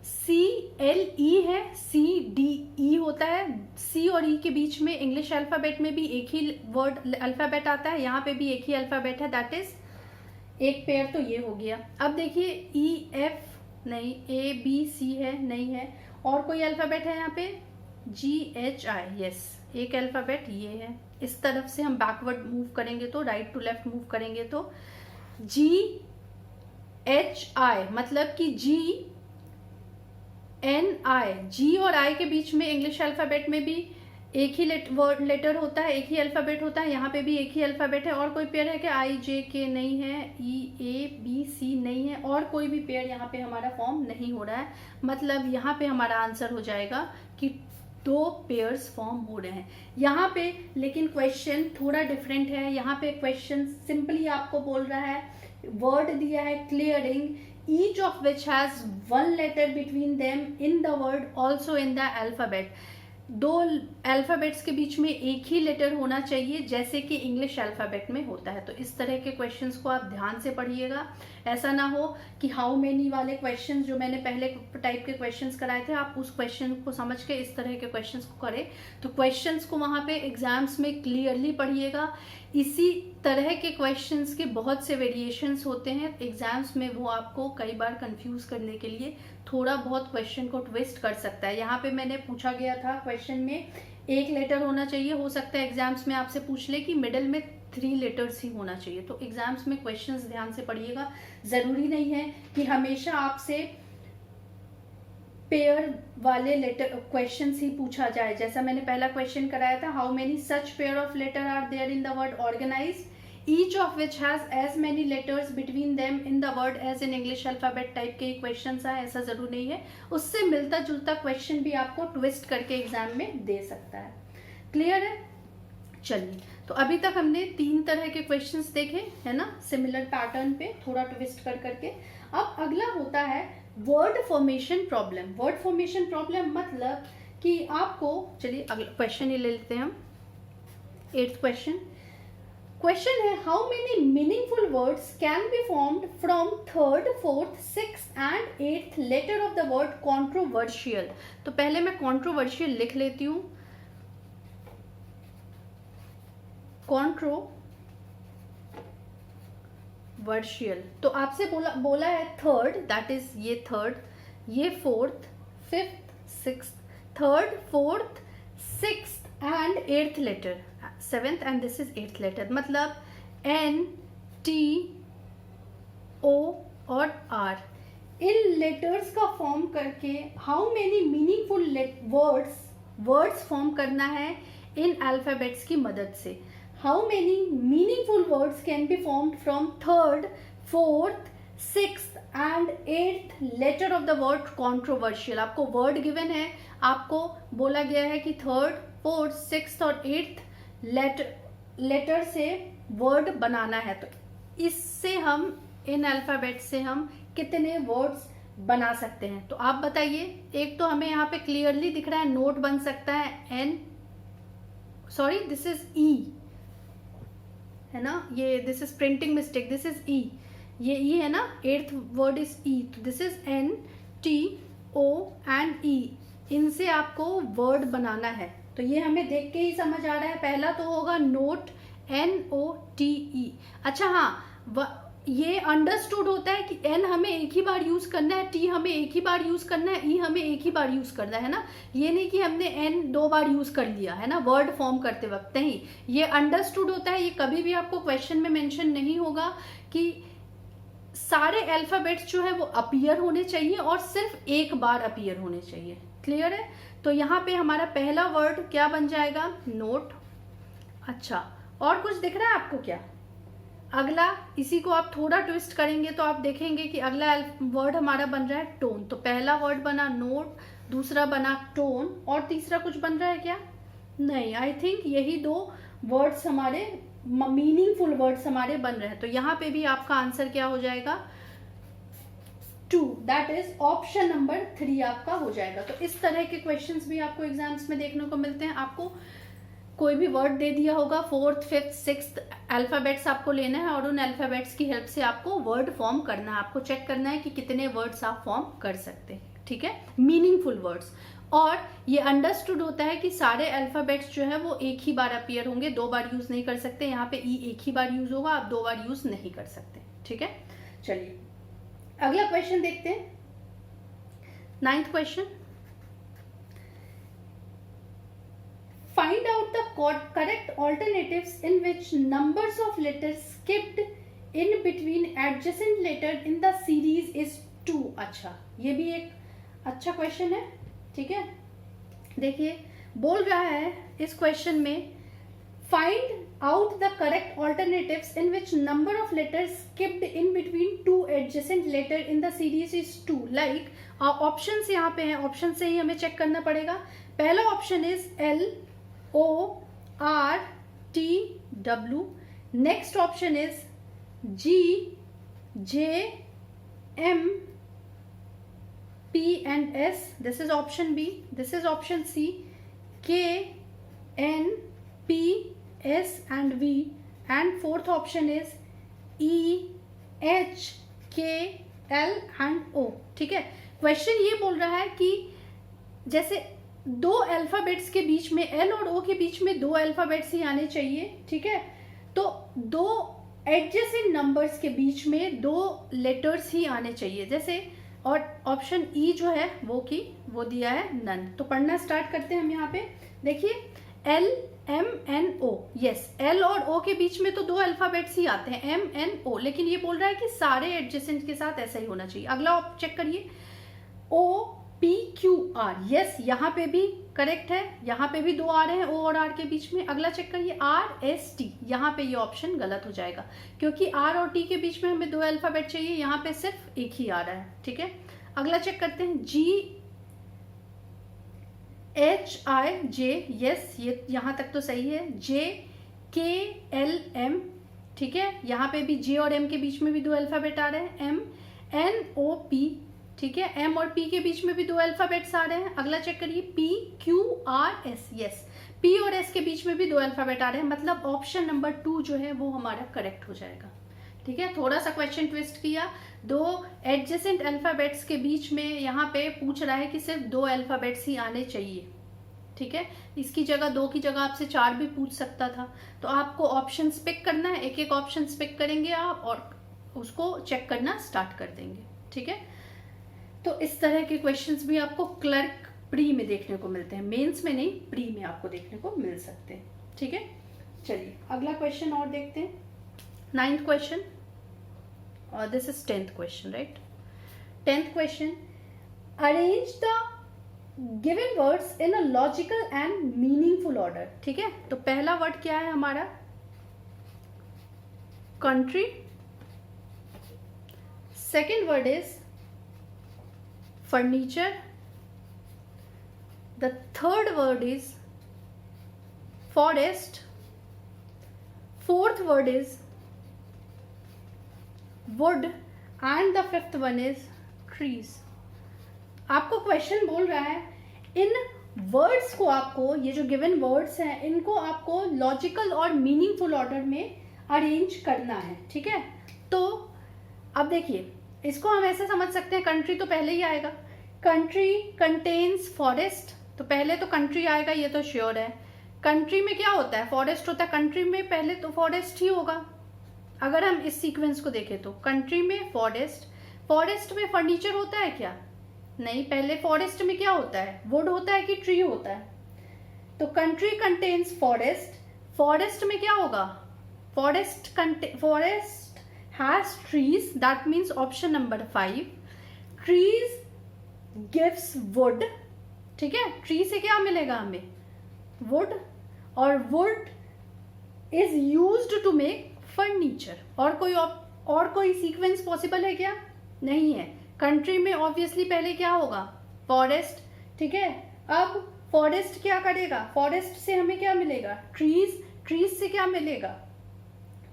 C L E है, सी डी ई होता है। सी और ई के बीच में इंग्लिश अल्फाबेट में भी एक ही वर्ड अल्फाबेट आता है, यहाँ पे भी एक ही अल्फाबेट है, दैट इज एक पेयर। तो ये हो गया। अब देखिए ई एफ नहीं, ए बी सी है नहीं है, और कोई अल्फाबेट है यहाँ पे जी एच आई। यस, एक अल्फाबेट ये है। इस तरफ से हम बैकवर्ड मूव करेंगे तो राइट टू लेफ्ट मूव करेंगे तो जी एच आई, मतलब कि जी एन आई, जी और आई के बीच में इंग्लिश अल्फाबेट में भी एक ही लेटर होता है, एक ही अल्फ़ाबेट होता है, यहाँ पे भी एक ही अल्फ़ाबेट है। और कोई पेयर है क्या? IJK नहीं है, EABC नहीं है, और कोई भी पेयर यहाँ पे हमारा फॉर्म नहीं हो रहा है। मतलब यहाँ पे हमारा आंसर हो जाएगा कि 2 पेयर्स फॉर्म हो रहे हैं यहाँ पे। लेकिन क्वेश्चन थोड़ा डिफरेंट है। यहाँ पे क्वेश्चन सिंपली आपको बोल रहा है, वर्ड दिया है clearing, each of which has 1 letter between them in the word also in the alphabet. 2 alphabets के बीच में एक ही लेटर होना चाहिए, जैसे कि इंग्लिश अल्फ़ाबेट में होता है। तो इस तरह के क्वेश्चंस को आप ध्यान से पढ़िएगा। ऐसा ना हो कि हाउ मेनी वाले क्वेश्चंस जो मैंने पहले टाइप के क्वेश्चंस कराए थे, आप उस क्वेश्चन को समझ के इस तरह के क्वेश्चंस को करें। तो क्वेश्चंस को वहाँ पे एग्जाम्स में क्लियरली पढ़िएगा। इसी तरह के क्वेश्चंस के बहुत से वेरिएशंस होते हैं एग्जाम्स में, वो आपको कई बार कंफ्यूज करने के लिए थोड़ा बहुत क्वेश्चन को ट्विस्ट कर सकता है। यहाँ पे मैंने पूछा गया था क्वेश्चन में एक लेटर होना चाहिए, हो सकता है एग्जाम्स में आपसे पूछ ले कि मिडिल में 3 लेटर्स ही होना चाहिए। तो एग्जाम्स में क्वेश्चंस ध्यान से पढ़िएगा। जरूरी नहीं है कि हमेशा आपसे पेयर वाले लेटर क्वेश्चंस ही पूछा जाए। जैसा मैंने पहला क्वेश्चन कराया था, how many such pair of letter are there in the word organized, each of which has as many letters between them in the word as in English alphabet type के questions आए, ऐसा जरूर नहीं है। उससे मिलता जुलता क्वेश्चन भी आपको ट्विस्ट करके एग्जाम में दे सकता है। क्लियर है? चलिए, तो अभी तक हमने 3 तरह के क्वेश्चंस देखे है ना, सिमिलर पैटर्न पे थोड़ा ट्विस्ट कर करके। अब अगला होता है word formation problem. Word formation problem मतलब कि आपको, चलिए अगला क्वेश्चन ही ले लेते हैं हम। 8th क्वेश्चन है, how many meaningful words can be formed from 3rd, 4th, 6th and 8th letter of the word controversial. तो पहले मैं कॉन्ट्रोवर्शियल लिख लेती हूं। कॉन्ट्रोवर्शियल, तो आपसे बोला है 3rd, दैट इज ये 3rd, ये 4th, 5th, 6th, 3rd, 4th, 6th and 8th letter, 7th and this is 8th letter. मतलब N, T, O और R, इन लेटर्स का फॉर्म करके how many meaningful words form करना है इन अल्फाबेट्स की मदद से। How many meaningful words can be formed from 3rd, 4th, 6th and 8th letter of the word controversial. आपको वर्ड गिवन है, आपको बोला गया है कि 3rd, 4th, 6th और 8th लेटर से वर्ड बनाना है। तो इससे हम इन अल्फाबेट से हम कितने वर्ड्स बना सकते हैं? तो आप बताइए। एक तो हमें यहाँ पे क्लियरली दिख रहा है, नोट बन सकता है दिस इज E है ना, ये this is printing mistake, this is E, ये E है ना, 8th वर्ड इज E, तो this is N, T, O and E, इनसे आपको वर्ड बनाना है। तो ये हमें देख के ही समझ आ रहा है। पहला तो होगा नोट, NOTE। अच्छा हाँ, ये अंडरस्टूड होता है कि N हमें एक ही बार यूज करना है, T हमें एक ही बार यूज करना है, E हमें एक ही बार यूज करना है ना। ये नहीं कि हमने N 2 बार यूज कर लिया है ना वर्ड फॉर्म करते वक्त, नहीं, ये अंडरस्टूड होता है। ये कभी भी आपको क्वेश्चन में मेंशन नहीं होगा कि सारे अल्फाबेट्स जो है वो अपीयर होने चाहिए और सिर्फ एक बार अपीयर होने चाहिए। क्लियर है? तो यहाँ पे हमारा पहला वर्ड क्या बन जाएगा? नोट। अच्छा, और कुछ दिख रहा है आपको क्या? अगला, इसी को आप थोड़ा ट्विस्ट करेंगे तो आप देखेंगे कि अगला वर्ड हमारा बन रहा है टोन। तो पहला वर्ड बना नोट, दूसरा बना टोन, और तीसरा कुछ बन रहा है क्या? नहीं, आई थिंक यही 2 वर्ड्स हमारे मीनिंगफुल वर्ड्स हमारे बन रहे हैं। तो यहाँ पे भी आपका आंसर क्या हो जाएगा? 2, दैट इज ऑप्शन नंबर 3 आपका हो जाएगा। तो इस तरह के क्वेश्चंस भी आपको एग्जाम्स में देखने को मिलते हैं। आपको कोई भी वर्ड दे दिया होगा, 4th, 5th, 6th अल्फाबेट्स आपको लेना है और उन अल्फाबेट्स की हेल्प से आपको वर्ड फॉर्म करना है। आपको चेक करना है कि कितने वर्ड्स आप फॉर्म कर सकते हैं। ठीक है, मीनिंगफुल वर्ड्स। और ये अंडरस्टूड होता है कि सारे अल्फाबेट्स जो है वो एक ही बार अपीयर होंगे, 2 बार यूज नहीं कर सकते। यहाँ पे E एक ही बार यूज होगा, आप 2 बार यूज नहीं कर सकते। ठीक है, चलिए अगला क्वेश्चन देखते हैं। 9th question, find out the correct alternatives in which numbers of letters skipped in between adjacent letter in the series is 2। अच्छा, ये भी एक अच्छा क्वेश्चन है। ठीक है, देखिए बोल रहा है इस क्वेश्चन में find out the correct alternatives in which number of letters skipped in between two adjacent letter in the series is 2. like options यहाँ पे हैं, ऑप्शन से ही हमें चेक करना पड़ेगा. पहला option is L O R T W. Next option is G J M P and S. This is option B. This is option C. K N P S and V. and fourth option is E H K L and O. ठीक है, question ये बोल रहा है कि जैसे दो alphabets के बीच में L और O के बीच में दो अल्फाबेट्स ही आने चाहिए. ठीक है, तो दो एडजेसेंट नंबर्स के बीच में दो लेटर्स ही आने चाहिए जैसे, और ऑप्शन E जो है वो दिया है नन. तो पढ़ना स्टार्ट करते हैं हम. यहाँ पे देखिए L M N O. Yes, L और O के बीच में तो दो अल्फाबेट्स ही आते हैं M N O, लेकिन ये बोल रहा है कि सारे एडजेसेंट के साथ ऐसा ही होना चाहिए. अगला आप चेक करिए O P Q R. Yes, यहाँ पे भी करेक्ट है, यहाँ पे भी दो आ रहे हैं O और R के बीच में. अगला चेक करिए R S T. यहाँ पे ये ऑप्शन गलत हो जाएगा क्योंकि R और T के बीच में हमें दो अल्फाबेट चाहिए, यहाँ पे सिर्फ एक ही आ रहा है. ठीक है, अगला चेक करते हैं G H I J. Yes, ये यहाँ तक तो सही है. J K L M. ठीक है, यहाँ पे भी J और M के बीच में भी दो अल्फाबेट आ रहे हैं. M N O P. ठीक है, M और P के बीच में भी दो अल्फाबेट्स आ रहे हैं. अगला चेक करिए P Q R S. Yes, P और S के बीच में भी दो अल्फाबेट आ रहे हैं, मतलब ऑप्शन नंबर 2 जो है वो हमारा करेक्ट हो जाएगा. ठीक है, थोड़ा सा क्वेश्चन ट्विस्ट किया. दो एडजेसेंट अल्फाबेट्स के बीच में यहाँ पे पूछ रहा है कि सिर्फ दो अल्फाबेट्स ही आने चाहिए. ठीक है, इसकी जगह 2 की जगह आपसे 4 भी पूछ सकता था. तो आपको ऑप्शन पिक करना है, एक एक ऑप्शन पिक करेंगे आप और उसको चेक करना स्टार्ट कर देंगे. ठीक है, तो इस तरह के क्वेश्चंस भी आपको क्लर्क प्री में देखने को मिलते हैं, मेंस में नहीं, प्री में आपको देखने को मिल सकते हैं. ठीक है, चलिए अगला क्वेश्चन और देखते हैं. 9th question, this is 10th question, right. 10th question, arrange the given words in a logical and meaningful order. ठीक है, तो पहला वर्ड क्या है हमारा? Country. Second word is furniture. The third word is forest. Fourth word is would and the fifth one is trees. आपको question बोल रहा है इन वर्ड्स को, आपको ये जो गिवन वर्ड्स हैं इनको आपको लॉजिकल और मीनिंगफुल ऑर्डर में अरेंज करना है. ठीक है, तो अब देखिए इसको हम ऐसे समझ सकते हैं, कंट्री तो पहले ही आएगा. कंट्री कंटेन्स फॉरेस्ट, तो पहले तो कंट्री आएगा, ये तो श्योर है. कंट्री में क्या होता है? फॉरेस्ट होता है. कंट्री में पहले तो फॉरेस्ट ही होगा अगर हम इस सीक्वेंस को देखें तो. कंट्री में फॉरेस्ट, फॉरेस्ट में फर्नीचर होता है क्या? नहीं, पहले फॉरेस्ट में क्या होता है? वुड होता है कि ट्री होता है? तो कंट्री कंटेन्स फॉरेस्ट, फॉरेस्ट में क्या होगा? Forest has trees, that means option number 5. Trees gives wood. ठीक है, ट्री से क्या मिलेगा हमें? वुड. और wood is used to make furniture. और कोई सीक्वेंस पॉसिबल है क्या? नहीं है. कंट्री में ऑब्वियसली पहले क्या होगा? फॉरेस्ट. ठीक है, अब फॉरेस्ट क्या करेगा? फॉरेस्ट से हमें क्या मिलेगा? ट्रीज. ट्रीज से क्या मिलेगा?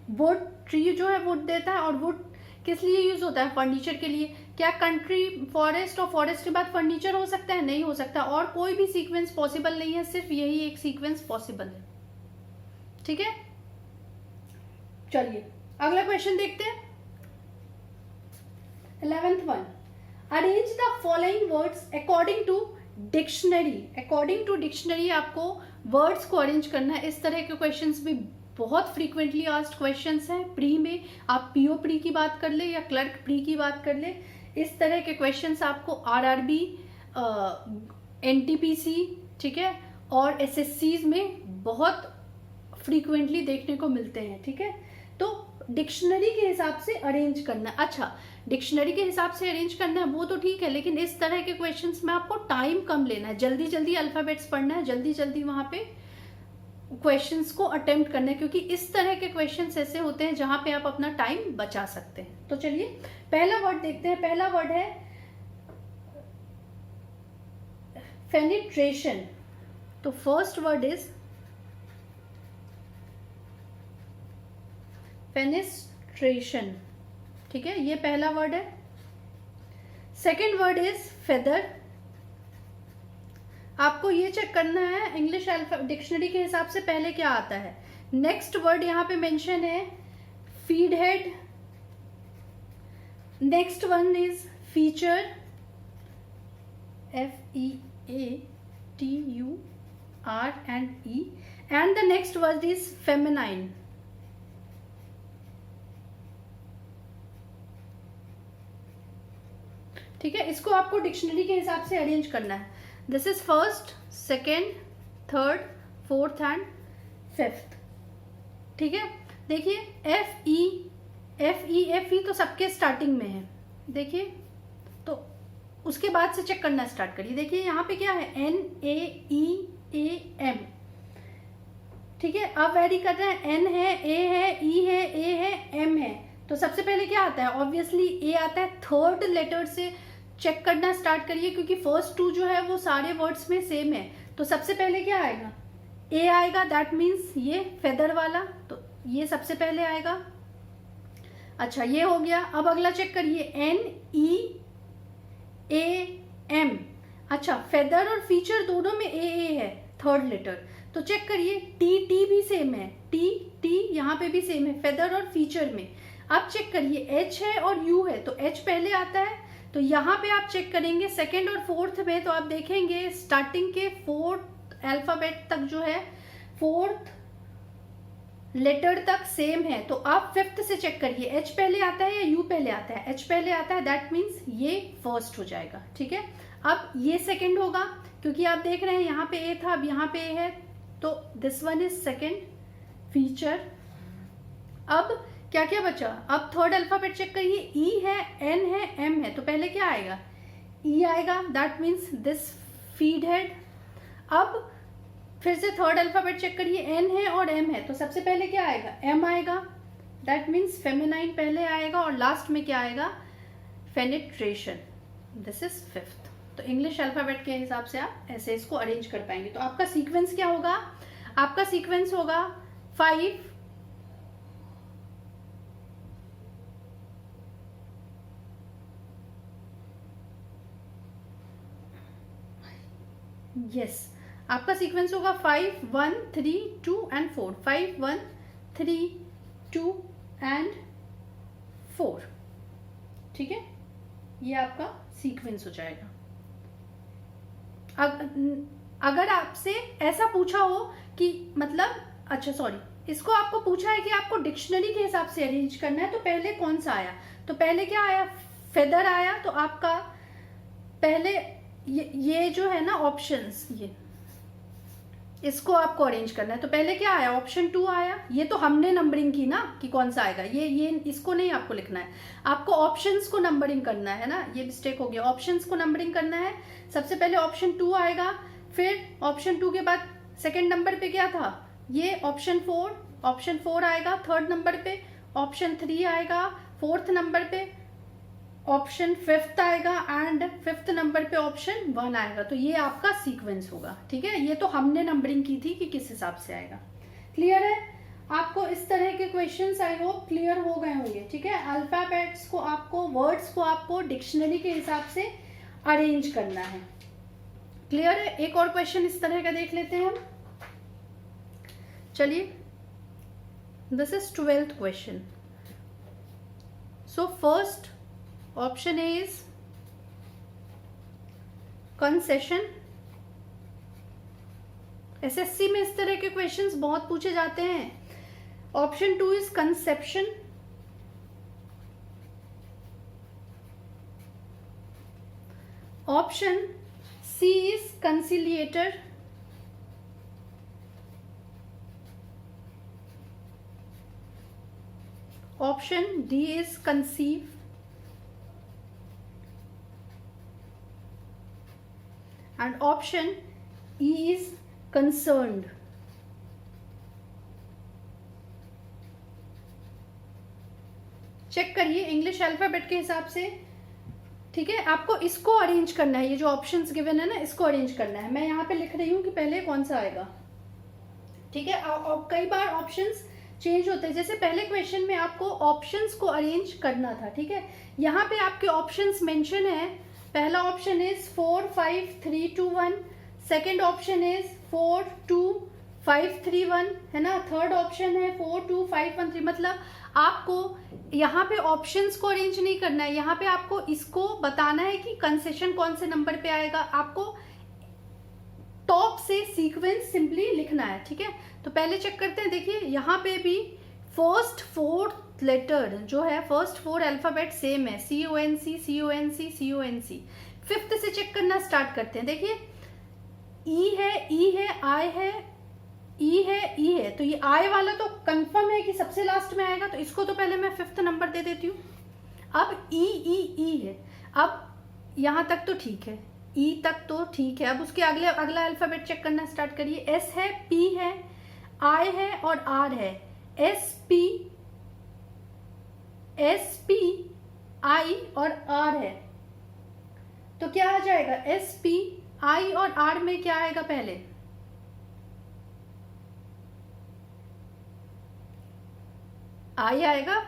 वुड. ट्री जो है वुड देता है, और वुड किस लिए यूज होता है? फर्नीचर के लिए. क्या कंट्री, फॉरेस्ट और फॉरेस्ट के बाद फर्नीचर हो सकता है? नहीं हो सकता. और कोई भी सीक्वेंस पॉसिबल नहीं है, सिर्फ यही एक सीक्वेंस पॉसिबल है. ठीक है, चलिए अगला क्वेश्चन देखते हैं. 11th one, arrange the following words according to dictionary. According to dictionary आपको वर्ड्स को अरेंज करना है. इस तरह के क्वेश्चंस भी बहुत फ्रीक्वेंटली आस्क्ड क्वेश्चंस हैं. प्री में आप पीओ प्री की बात कर ले या क्लर्क प्री की बात कर ले, इस तरह के क्वेश्चंस आपको आरआरबी, एनटीपीसी, ठीक है, और एसएससीज में बहुत फ्रीक्वेंटली देखने को मिलते हैं. ठीक है, तो डिक्शनरी के हिसाब से अरेंज करना है। अच्छा, डिक्शनरी के हिसाब से अरेंज करना है वो तो ठीक है, लेकिन इस तरह के क्वेश्चंस में आपको टाइम कम लेना है, जल्दी जल्दी अल्फाबेट्स पढ़ना है, जल्दी जल्दी वहां पे क्वेश्चंस को अटेम्प्ट करना है, क्योंकि इस तरह के क्वेश्चंस ऐसे होते हैं जहां पे आप अपना टाइम बचा सकते हैं। तो चलिए पहला वर्ड देखते हैं। पहला वर्ड है फेनिट्रेशन। तो फर्स्ट वर्ड इज फेनिस्ट्रेशन, ठीक है, ये पहला वर्ड है। Second word is feather. आपको ये चेक करना है इंग्लिश डिक्शनरी के हिसाब से पहले क्या आता है। नेक्स्ट वर्ड यहां पे मेंशन है feed head. Next one is feature, FEATUR and the next word is feminine. ठीक है, इसको आपको डिक्शनरी के हिसाब से अरेंज करना है। This is first, second, third, fourth and fifth. ठीक है, देखिए FE तो सबके स्टार्टिंग में है, देखिए, तो उसके बाद से चेक करना स्टार्ट करिए। देखिए यहाँ पे क्या है, NAEAM। ठीक है, अब वेरी कर रहे हैं, N है, A है, E है, A है, M है। तो सबसे पहले क्या आता है, ऑब्वियसली A आता है। थर्ड लेटर से चेक करना स्टार्ट करिए, क्योंकि फर्स्ट टू जो है वो सारे वर्ड्स में सेम है। तो सबसे पहले क्या आएगा, A आएगा, दैट मीन्स ये फेदर वाला, तो ये सबसे पहले आएगा। अच्छा, ये हो गया। अब अगला चेक करिए, NEAM। अच्छा, फेदर और फीचर दोनों में AA है, थर्ड लेटर। तो चेक करिए, T भी सेम है, T यहाँ पे भी सेम है, फेदर और फीचर में। अब चेक करिए, H है और U है, तो H पहले आता है। तो यहाँ पे आप चेक करेंगे सेकेंड और फोर्थ में, तो आप देखेंगे स्टार्टिंग के फोर्थ अल्फाबेट तक जो है, फोर्थ लेटर तक सेम है। तो आप फिफ्थ से चेक करिए, H पहले आता है या U पहले आता है। H पहले आता है, दैट मीन्स ये फर्स्ट हो जाएगा। ठीक है, अब ये सेकेंड होगा, क्योंकि आप देख रहे हैं यहाँ पे A था, अब यहाँ पे A है, तो this one is second, feature. अब क्या क्या बचा, अब थर्ड अल्फाबेट चेक करिए, E है, N है, M है, तो पहले क्या आएगा, E आएगा, that means this feed head. अब फिर से थर्ड अल्फाबेट चेक करिए, N है और M है, तो सबसे पहले क्या आएगा, M आएगा, दैट मीन्स फेमिनाइन पहले आएगा, और लास्ट में क्या आएगा, फेनिट्रेशन। This is fifth. तो इंग्लिश अल्फाबेट के हिसाब से आप ऐसे इसको अरेंज कर पाएंगे। तो आपका सीक्वेंस क्या होगा, आपका सीक्वेंस होगा 5, यस, आपका सीक्वेंस होगा 5, 1, 3, 2 एंड 4। 5, 1, 3, 2 एंड 4। ठीक है, ये आपका सीक्वेंस हो जाएगा। अगर आपसे ऐसा पूछा हो कि मतलब, अच्छा सॉरी, इसको आपको पूछा है कि आपको डिक्शनरी के हिसाब से अरेंज करना है, तो पहले कौन सा आया, तो पहले क्या आया, फेदर आया। तो आपका पहले ये जो है ना ऑप्शंस, ये इसको आपको अरेंज करना है। तो पहले क्या आया, ऑप्शन 2 आया। ये तो हमने नंबरिंग की ना कि कौन सा आएगा, ये इसको नहीं आपको लिखना है, आपको ऑप्शंस को नंबरिंग करना है ना, ये मिस्टेक हो गया। ऑप्शंस को नंबरिंग करना है, सबसे पहले ऑप्शन 2 आएगा, फिर ऑप्शन 2 के बाद सेकेंड नंबर पे क्या था, ये ऑप्शन 4 आएगा, थर्ड नंबर पे ऑप्शन 3 आएगा, फोर्थ नंबर पे ऑप्शन 5th आएगा, एंड 5th नंबर पे ऑप्शन 1 आएगा। तो ये आपका सीक्वेंस होगा। ठीक है, ये तो हमने नंबरिंग की थी कि किस हिसाब से आएगा। क्लियर है, आपको इस तरह के क्वेश्चंस आई होप क्लियर हो गए होंगे। ठीक है, अल्फाबेट्स को आपको, वर्ड्स को आपको डिक्शनरी के हिसाब से अरेंज करना है। क्लियर है, एक और क्वेश्चन इस तरह का देख लेते हैं हम। चलिए, this is 12th question. So first option A is concession. SSC में इस तरह के क्वेश्चंस बहुत पूछे जाते हैं। Option 2 is conception. Option C is conciliator. Option D is conceive, and option E is concerned. Check करिए इंग्लिश अल्फाबेट के हिसाब से, ठीक है। आपको इसको अरेंज करना है, ये जो ऑप्शंस गिवन है ना इसको अरेंज करना है। मैं यहाँ पे लिख रही हूँ कि पहले कौन सा आएगा, ठीक है। कई बार ऑप्शंस चेंज होते हैं, जैसे पहले क्वेश्चन में आपको ऑप्शंस को अरेंज करना था, ठीक है। यहाँ पे आपके ऑप्शंस मेंशन है। पहला option is 4 5 3 2 1, second option is 4 2 5 3 1, है ना। थर्ड ऑप्शन है 4 2 5 1 3। मतलब आपको यहाँ पे ऑप्शंस को अरेंज नहीं करना है, यहाँ पे आपको इसको बताना है कि कंसेशन कौन से नंबर पे आएगा। आपको टॉप से सीक्वेंस सिंपली लिखना है, ठीक है। तो पहले चेक करते हैं, देखिए यहाँ पे भी फर्स्ट 4 लेटर जो है, फर्स्ट 4 अल्फाबेट सेम है, CONC CONC CONC। फिफ्थ से चेक करना स्टार्ट करते हैं। देखिए E है, E है, I है, E है, E है। तो ये I वाला तो कंफर्म है कि सबसे लास्ट में आएगा, तो इसको तो पहले मैं फिफ्थ नंबर दे देती हूँ। अब E है। अब यहाँ तक तो ठीक है, E तक तो ठीक है। अब उसके अगला अल्फाबेट चेक करना स्टार्ट करिए। S है, P है, I है और R है। SP I और R है। तो क्या आ जाएगा, SP I और R में क्या आएगा पहले, I आएगा।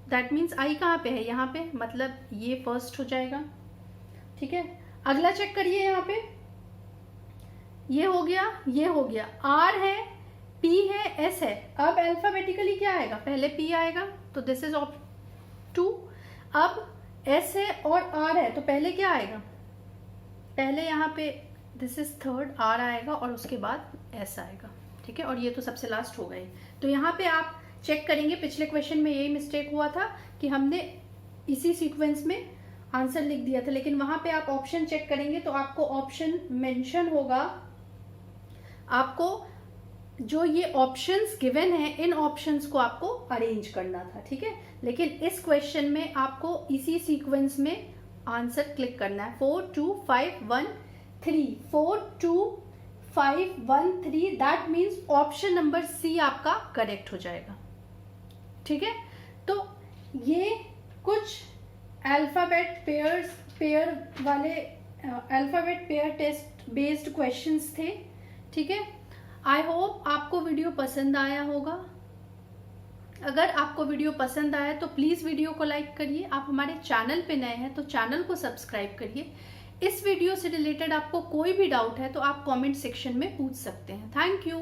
दैट मीन्स I कहाँ पे है, यहाँ पे, मतलब ये फर्स्ट हो जाएगा, ठीक है। अगला चेक करिए, यहाँ पे ये हो गया, ये हो गया। R है, P है, S है। अब अल्फाबेटिकली क्या आएगा, पहले P आएगा, तो दिस इज ऑप्शन 2। अब S है और R है, तो पहले क्या आएगा, पहले यहाँ पे दिस इज थर्ड, R आएगा और उसके बाद S आएगा, ठीक है। और ये तो सबसे लास्ट हो गए। तो यहाँ पे आप चेक करेंगे, पिछले क्वेश्चन में यही मिस्टेक हुआ था कि हमने इसी सीक्वेंस में आंसर लिख दिया था, लेकिन वहां पे आप ऑप्शन चेक करेंगे तो आपको ऑप्शन मेंशन होगा। आपको जो ये ऑप्शंस गिवन है, इन ऑप्शंस को आपको अरेंज करना था, ठीक है। लेकिन इस क्वेश्चन में आपको इसी सीक्वेंस में आंसर क्लिक करना है। 4 2 5 1 3, 4 2 5 1 3। That means option number C आपका करेक्ट हो जाएगा, ठीक है। तो ये कुछ अल्फाबेट पेयर वाले alphabet pair test based questions थे, ठीक है। आई होप आपको वीडियो पसंद आया होगा। अगर आपको वीडियो पसंद आया तो प्लीज़ वीडियो को लाइक करिए। आप हमारे चैनल पे नए हैं तो चैनल को सब्सक्राइब करिए। इस वीडियो से रिलेटेड आपको कोई भी डाउट है तो आप कमेंट सेक्शन में पूछ सकते हैं। Thank you.